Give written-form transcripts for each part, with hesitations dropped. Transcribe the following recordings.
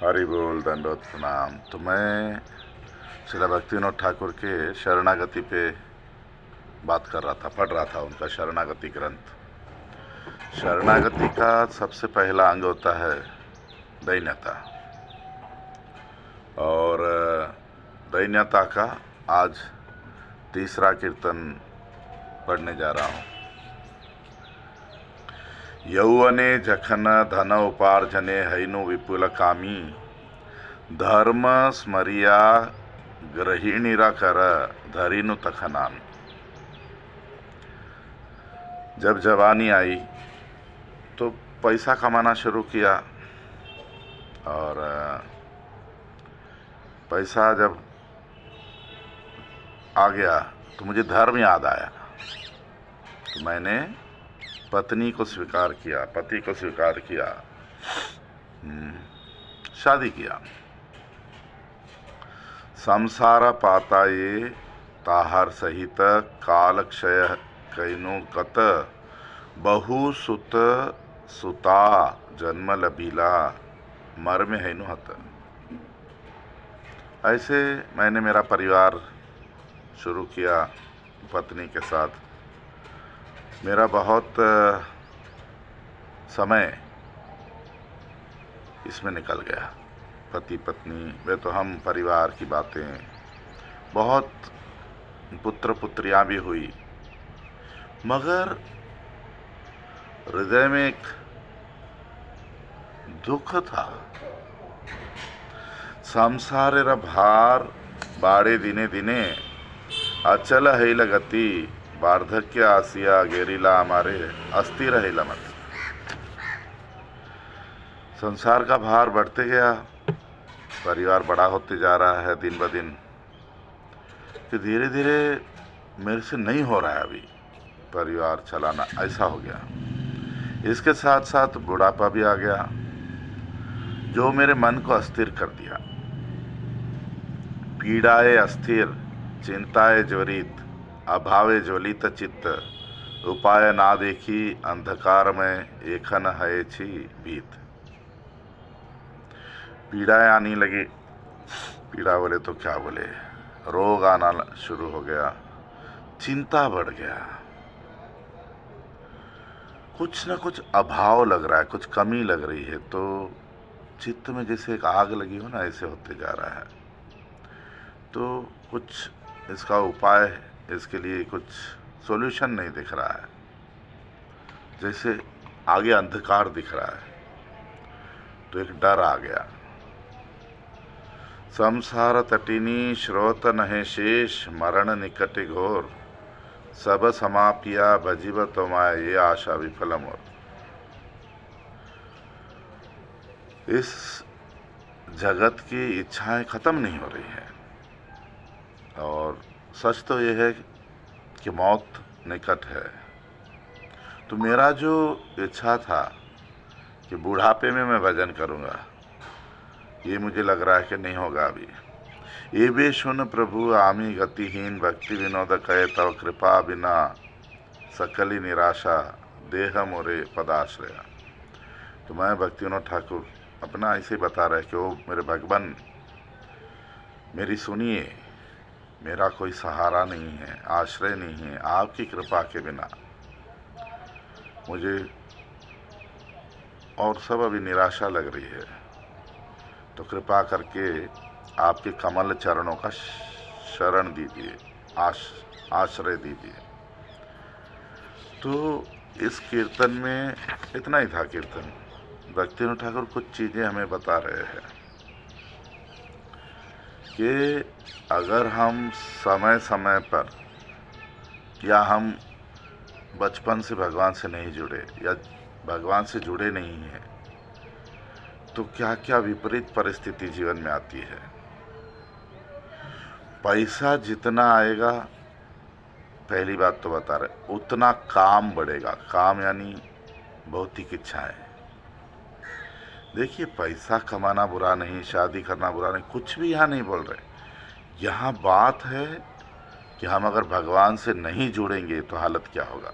हरि बोल, दंडोत प्रणाम। तो मैं श्रील भक्तिविनोद ठाकुर के शरणागति पे बात कर रहा था, पढ़ रहा था उनका शरणागति ग्रंथ। शरणागति का सबसे पहला अंग होता है दैन्यता, और दैन्यता का आज तीसरा कीर्तन पढ़ने जा रहा हूँ। यौवने जखन धन उपार्जने हैनु विपुल कामी, धर्म स्मरिया गृहिणीरा कर धरिनु तखनान। जब जवानी आई तो पैसा कमाना शुरू किया, और पैसा जब आ गया तो मुझे धर्म याद आया। तो मैंने पत्नी को स्वीकार किया, पति को स्वीकार किया, शादी किया। संसार पाता ये ताहार सहित काल क्षय कैनु गत, बहु सुत सुता जन्म लभीला मर्म हैनु हत। ऐसे मैंने मेरा परिवार शुरू किया पत्नी के साथ। मेरा बहुत समय इसमें निकल गया। पति पत्नी वे तो हम परिवार की बातें, बहुत पुत्र पुत्रियां भी हुई, मगर हृदय में एक दुख था। संसारेर भार बाड़े दिने दिने, अचल हैल गति वार्धक्य आसिया गेरिला हमारे अस्थिर हैल मत। संसार का भार बढ़ते गया, परिवार बड़ा होते जा रहा है दिन ब दिन, कि धीरे धीरे मेरे से नहीं हो रहा है अभी परिवार चलाना, ऐसा हो गया। इसके साथ साथ बुढ़ापा भी आ गया, जो मेरे मन को अस्थिर कर दिया। पीड़ाए अस्थिर, चिंताए ज्वरित, अभावे ज्वलित चित्त, उपाय ना देखी अंधकार में एकन है छी भीत। पीड़ाएं आने लगी। पीड़ा बोले तो क्या बोले, रोग आना शुरू हो गया, चिंता बढ़ गया, कुछ न कुछ अभाव लग रहा है, कुछ कमी लग रही है। तो चित्त में जैसे एक आग लगी हो ना, ऐसे होते जा रहा है। तो कुछ इसका उपाय, इसके लिए कुछ सॉल्यूशन नहीं दिख रहा है, जैसे आगे अंधकार दिख रहा है। तो एक डर आ गया। संसार तटिनी श्रोत नहे शेष, मरण निकट घोर, सब समापिया भजीव तुम्हाय ये आशा विफल मोर। इस जगत की इच्छाएं खत्म नहीं हो रही है, और सच तो यह है कि मौत निकट है। तो मेरा जो इच्छा था कि बुढ़ापे में मैं भजन करूंगा, ये मुझे लग रहा है कि नहीं होगा अभी। ये भी सुन प्रभु आमी गतिहीन, भक्ति विनोद कहे तव कृपा बिना, सकली निराशा देह मोरे पदाश्रय। तो मैं भक्ति विनोद ठाकुर अपना ऐसे बता रहे कि वो मेरे भगवान, मेरी सुनिए, मेरा कोई सहारा नहीं है, आश्रय नहीं है। आपकी कृपा के बिना मुझे और सब अभी निराशा लग रही है। तो कृपा करके आपके कमल चरणों का शरण दीजिए, आश्रय दीजिए। तो इस कीर्तन में इतना ही था। कीर्तन भक्तिविनोद ठाकुर कुछ चीज़ें हमें बता रहे हैं कि अगर हम समय समय पर, या हम बचपन से भगवान से नहीं जुड़े या भगवान से जुड़े नहीं हैं, तो क्या क्या विपरीत परिस्थिति जीवन में आती है। पैसा जितना आएगा, पहली बात तो बता रहे, उतना काम बढ़ेगा। काम यानी भौतिक इच्छाएं। देखिए, पैसा कमाना बुरा नहीं, शादी करना बुरा नहीं, कुछ भी यहाँ नहीं बोल रहे। यहाँ बात है कि हम अगर भगवान से नहीं जुड़ेंगे तो हालत क्या होगा।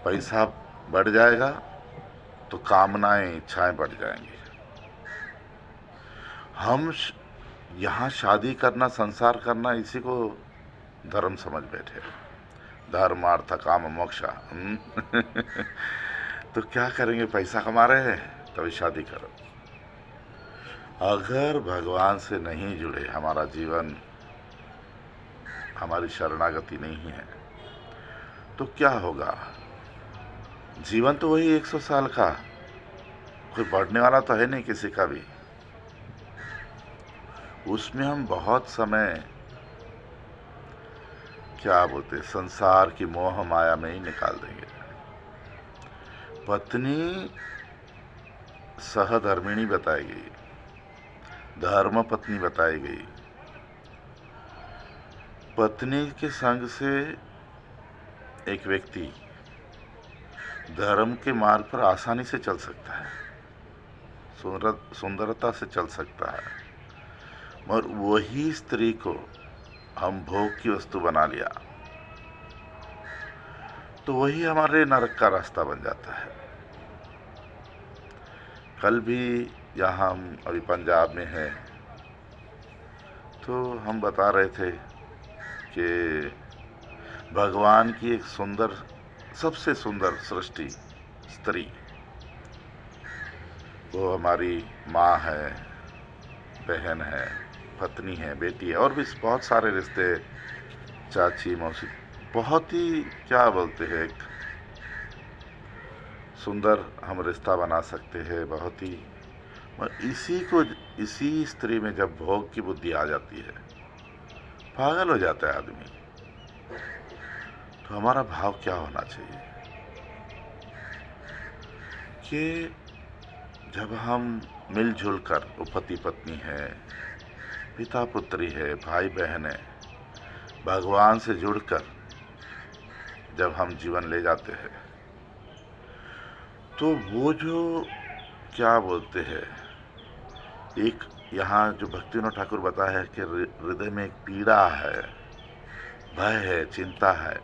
पैसा बढ़ जाएगा तो कामनाएं, इच्छाएं बढ़ जाएंगी। हम यहाँ शादी करना, संसार करना, इसी को धर्म समझ बैठे। धर्म अर्थ काम मोक्ष। तो क्या करेंगे, पैसा कमा रहे हैं तभी शादी करो। अगर भगवान से नहीं जुड़े, हमारा जीवन, हमारी शरणागति नहीं है, तो क्या होगा? जीवन तो वही 100 साल का, कोई बढ़ने वाला तो है नहीं किसी का भी। उसमें हम बहुत समय, क्या बोलते, संसार की मोह माया में ही निकाल देंगे। पत्नी सहधर्मिणी बताई गई, धर्म पत्नी बताई गई। पत्नी के संग से एक व्यक्ति धर्म के मार्ग पर आसानी से चल सकता है, सुंदरता से चल सकता है। और वही स्त्री को हम भोग की वस्तु बना लिया तो वही हमारे नरक का रास्ता बन जाता है। कल भी यहाँ हम अभी पंजाब में हैं, तो हम बता रहे थे कि भगवान की एक सुंदर, सबसे सुंदर सृष्टि स्त्री, वो हमारी माँ है, बहन है, पत्नी है, बेटी है, और भी बहुत सारे रिश्ते, चाची, मौसी, बहुत ही, क्या बोलते हैं, एक सुंदर हम रिश्ता बना सकते हैं, बहुत ही। और इसी स्त्री में जब भोग की बुद्धि आ जाती है, पागल हो जाता है आदमी। तो हमारा भाव क्या होना चाहिए कि जब हम मिलजुल कर, वो पति पत्नी है, पिता पुत्री है, भाई बहन है, भगवान से जुड़कर जब हम जीवन ले जाते हैं, तो वो जो, क्या बोलते हैं, एक यहाँ जो भक्तिविनोद ठाकुर बताया है कि हृदय में एक पीड़ा है, भय है, चिंता है,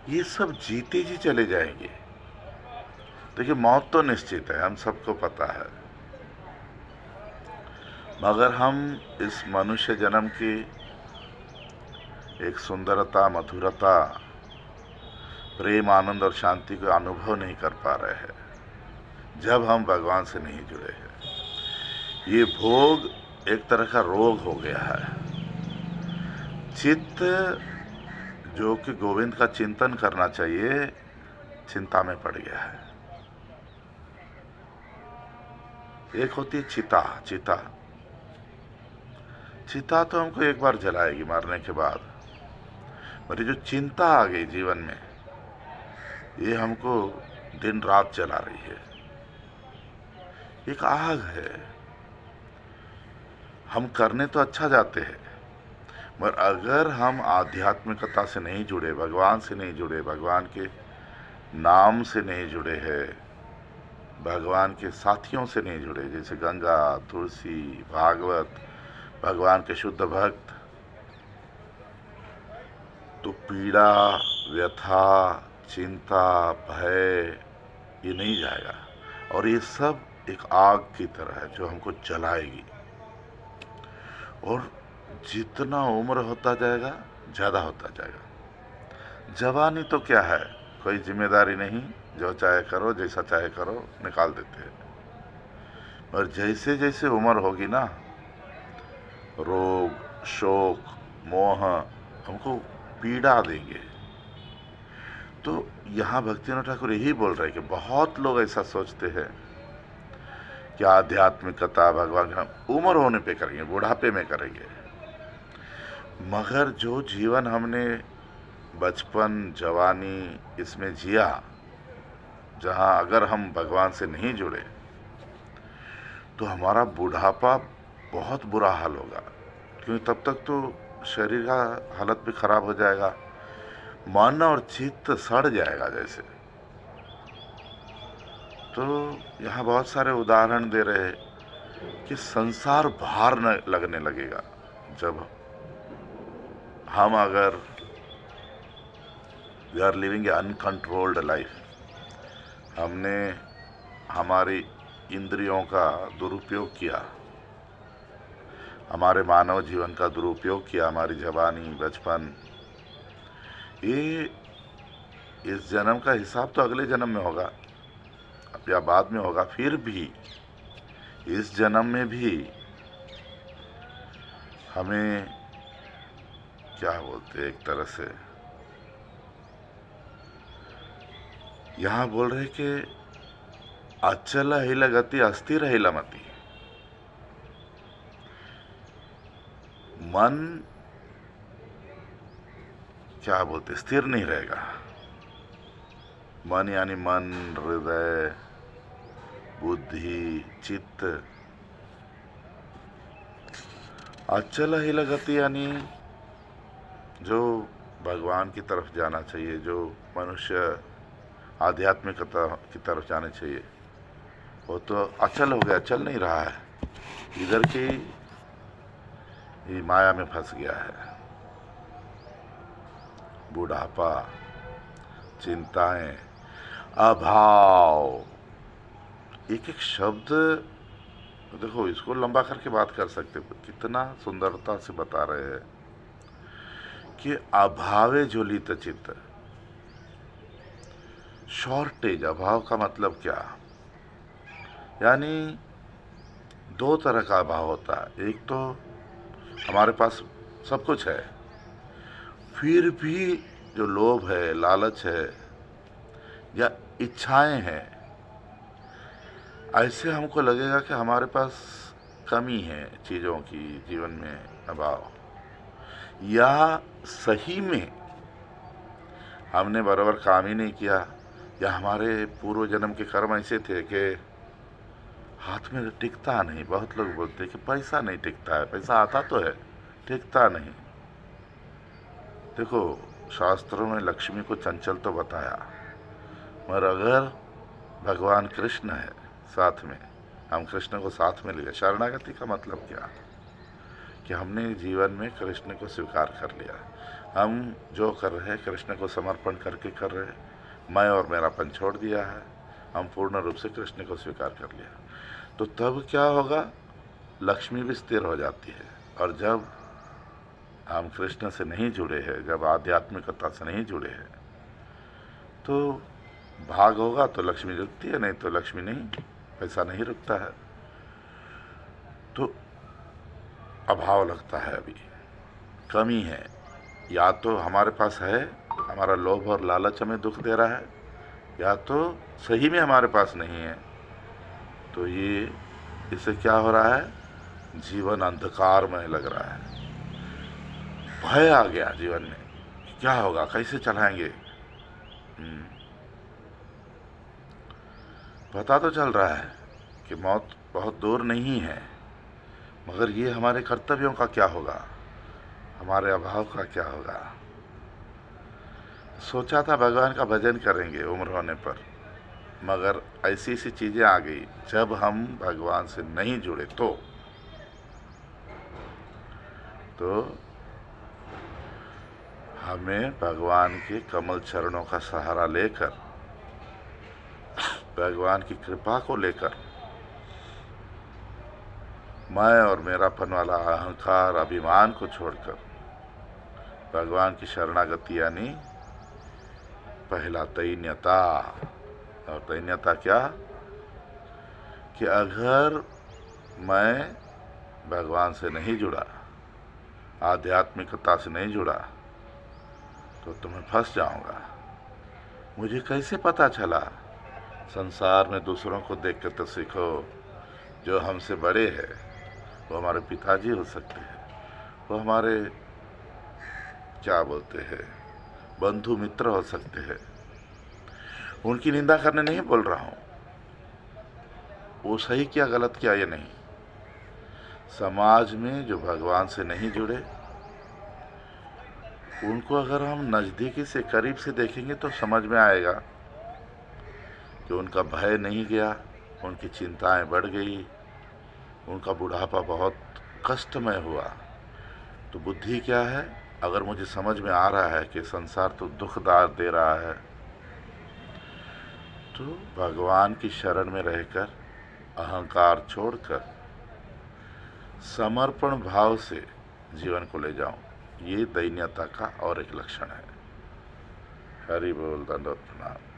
ये सब जीते जी चले जाएंगे। देखिए, मौत तो निश्चित है, हम सबको पता है, मगर हम इस मनुष्य जन्म की एक सुंदरता, मधुरता, प्रेम, आनंद और शांति को अनुभव नहीं कर पा रहे हैं जब हम भगवान से नहीं जुड़े हैं। ये भोग एक तरह का रोग हो गया है। चित्त जो कि गोविंद का चिंतन करना चाहिए, चिंता में पड़ गया है। एक होती है चिता तो हमको एक बार जलाएगी मरने के बाद, और ये जो चिंता आ गई जीवन में, ये हमको दिन रात जला रही है। एक आग है। हम करने तो अच्छा जाते हैं, मगर अगर हम आध्यात्मिकता से नहीं जुड़े, भगवान से नहीं जुड़े, भगवान के नाम से नहीं जुड़े हैं, भगवान के साथियों से नहीं जुड़े, जैसे गंगा, तुलसी, भागवत, भगवान के शुद्ध भक्त, तो पीड़ा, व्यथा, चिंता, भय, ये नहीं जाएगा। और ये सब एक आग की तरह है जो हमको जलाएगी। और जितना उम्र होता जाएगा, ज़्यादा होता जाएगा। जवानी तो क्या है, कोई जिम्मेदारी नहीं, जो चाहे करो, जैसा चाहे करो, निकाल देते हैं। और जैसे जैसे उम्र होगी ना, रोग, शोक, मोह हमको पीड़ा देंगे। तो यहाँ भक्तिविनोद ठाकुर यही बोल रहे हैं कि बहुत लोग ऐसा सोचते हैं कि आध्यात्मिकता, भगवान का नाम उम्र होने पे करेंगे, बुढ़ापे में करेंगे। मगर जो जीवन हमने बचपन, जवानी इसमें जिया, जहाँ अगर हम भगवान से नहीं जुड़े तो हमारा बुढ़ापा बहुत बुरा हाल होगा, क्योंकि तब तक तो शरीर का हालत भी खराब हो जाएगा, मन और चित्त सड़ जाएगा जैसे। तो यहाँ बहुत सारे उदाहरण दे रहे हैं कि संसार भार न लगने लगेगा जब हम, अगर we are living a uncontrolled life, हमने हमारी इंद्रियों का दुरुपयोग किया, हमारे मानव जीवन का दुरुपयोग किया, हमारी जवानी, बचपन, ये इस जन्म का हिसाब तो अगले जन्म में होगा या बाद में होगा। फिर भी इस जन्म में भी हमें क्या बोलते हैं, एक तरह से यहाँ बोल रहे कि अचल हिल गति अस्थिर हिल मति। मन क्या बोलते, स्थिर नहीं रहेगा। मन यानी मन, हृदय, बुद्धि, चित्त। अचल हिल गति यानी जो भगवान की तरफ जाना चाहिए, जो मनुष्य आध्यात्मिकता की तरफ जाना चाहिए, वो तो अचल हो गया, चल नहीं रहा है, इधर की ही माया में फंस गया है। बुढ़ापा, चिंताएं, अभाव, एक एक शब्द देखो, इसको लंबा करके बात कर सकते, कितना सुंदरता से बता रहे हैं कि अभावे ज्वलित चित्त। शॉर्टेज, अभाव का मतलब क्या, यानी दो तरह का अभाव होता है। एक तो हमारे पास सब कुछ है, फिर भी जो लोभ है, लालच है या इच्छाएं हैं, ऐसे हमको लगेगा कि हमारे पास कमी है चीज़ों की, जीवन में अभाव, या सही में हमने बराबर काम ही नहीं किया, या हमारे पूर्व जन्म के कर्म ऐसे थे कि हाथ में टिकता नहीं। बहुत लोग बोलते हैं कि पैसा नहीं टिकता है, पैसा आता तो है, टिकता नहीं। देखो, शास्त्रों में लक्ष्मी को चंचल तो बताया, मगर अगर भगवान कृष्ण है साथ में, हम कृष्ण को साथ में ले गए। शरणागति का मतलब क्या, कि हमने जीवन में कृष्ण को स्वीकार कर लिया, हम जो कर रहे हैं कृष्ण को समर्पण करके कर रहे हैं, मैं और मेरापन छोड़ दिया है, हम पूर्ण रूप से कृष्ण को स्वीकार कर लिया। तो तब क्या होगा, लक्ष्मी भी स्थिर हो जाती है। और जब हम कृष्ण से नहीं जुड़े हैं, जब आध्यात्मिकता से नहीं जुड़े हैं, तो भाग होगा तो लक्ष्मी रुकती है, नहीं तो लक्ष्मी नहीं, पैसा नहीं रुकता है। तो अभाव लगता है, अभी कमी है, या तो हमारे पास है, हमारा लोभ और लालच हमें दुख दे रहा है, या तो सही में हमारे पास नहीं है। तो ये इससे क्या हो रहा है, जीवन अंधकारमय लग रहा है, भय आ गया जीवन में, क्या होगा, कैसे चलाएंगे। पता तो चल रहा है कि मौत बहुत दूर नहीं है, मगर ये हमारे कर्तव्यों का क्या होगा, हमारे अभाव का क्या होगा। सोचा था भगवान का भजन करेंगे उम्र होने पर, मगर ऐसी ऐसी चीज़ें आ गई, जब हम भगवान से नहीं जुड़े तो हमें भगवान के कमल चरणों का सहारा लेकर, भगवान की कृपा को लेकर, मैं और मेरापन वाला अहंकार, अभिमान को छोड़कर भगवान की शरणागति, यानी पहला तैन्यता। और तैन्यता क्या, कि अगर मैं भगवान से नहीं जुड़ा, आध्यात्मिकता से नहीं जुड़ा, तो मैं फंस जाऊंगा। मुझे कैसे पता चला, संसार में दूसरों को देख कर तो सीखो, जो हमसे बड़े हैं वो हमारे पिताजी हो सकते हैं, वो हमारे क्या बोलते हैं, बंधु मित्र हो सकते हैं। उनकी निंदा करने नहीं बोल रहा हूँ, वो सही किया गलत किया ये नहीं। समाज में जो भगवान से नहीं जुड़े, उनको अगर हम नज़दीकी से, करीब से देखेंगे तो समझ में आएगा कि उनका भय नहीं गया, उनकी चिंताएं बढ़ गई, उनका बुढ़ापा बहुत कष्टमय हुआ। तो बुद्धि क्या है, अगर मुझे समझ में आ रहा है कि संसार तो दुखदार दे रहा है, तो भगवान की शरण में रहकर, अहंकार छोड़कर, समर्पण भाव से जीवन को ले जाऊं, ये दैन्यता का और एक लक्षण है। हरि बोल, दंडवत प्रणाम।